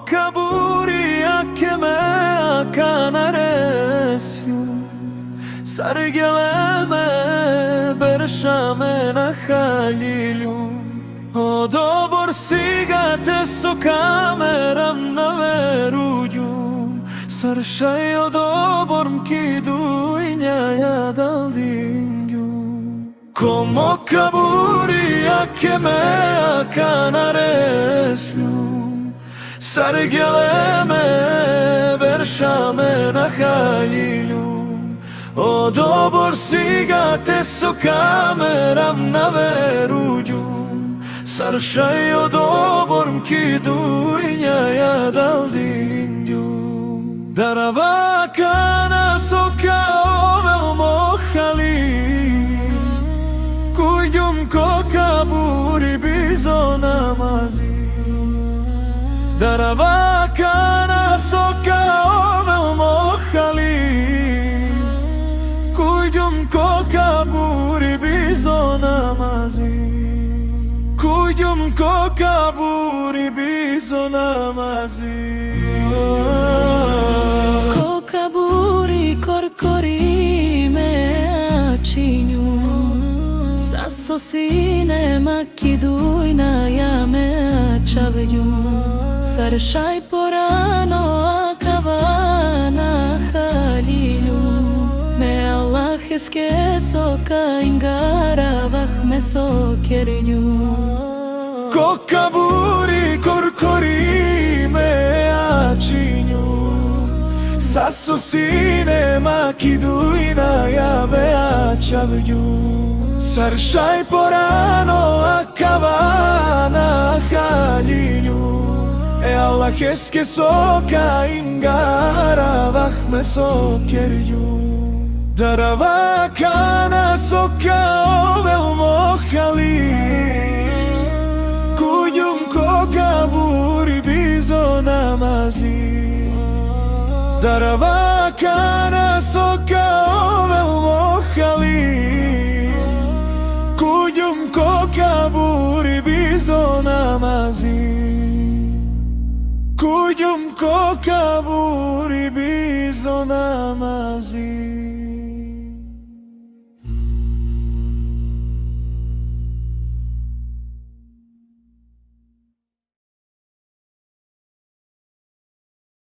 kaburi akeme akanaresiu Sargeleme bershame na halilju O dobor siga te su kameram na verudju Saršaj o dobor mkidu i njaja daldinju Como kaburi akeme akanaresiu Sargeleme bershame na halilju O dobor siga te su kameram na verudju Saršaj o dobor mkidu i njaja daldinju Darava kana soka ovel mohali Kujdum ko kaburi bizo namazi Darava kana soka ovel mohali Kujdum ko kaburi bizo namazi Kujdum ko kaburi bizo namazi Ko kaburi korkori me achinju Sasosine makidujna ja me čavju Saršaj porano akavana halilju Me Allah eske soka ingara vah me sokerju Ko kaburi korkori me achinju Sasosine makidujna ja me čavju Saršaj porano akavana halilju Allah eske soka ingara vah me sokerju Darava kana soka ovel mohali Kujdum ko kaburi bizo namazi Darava kana soka ovel mohali Kujdum ko kaburi bizo namazi Kujdum ko kaburi bizo namazi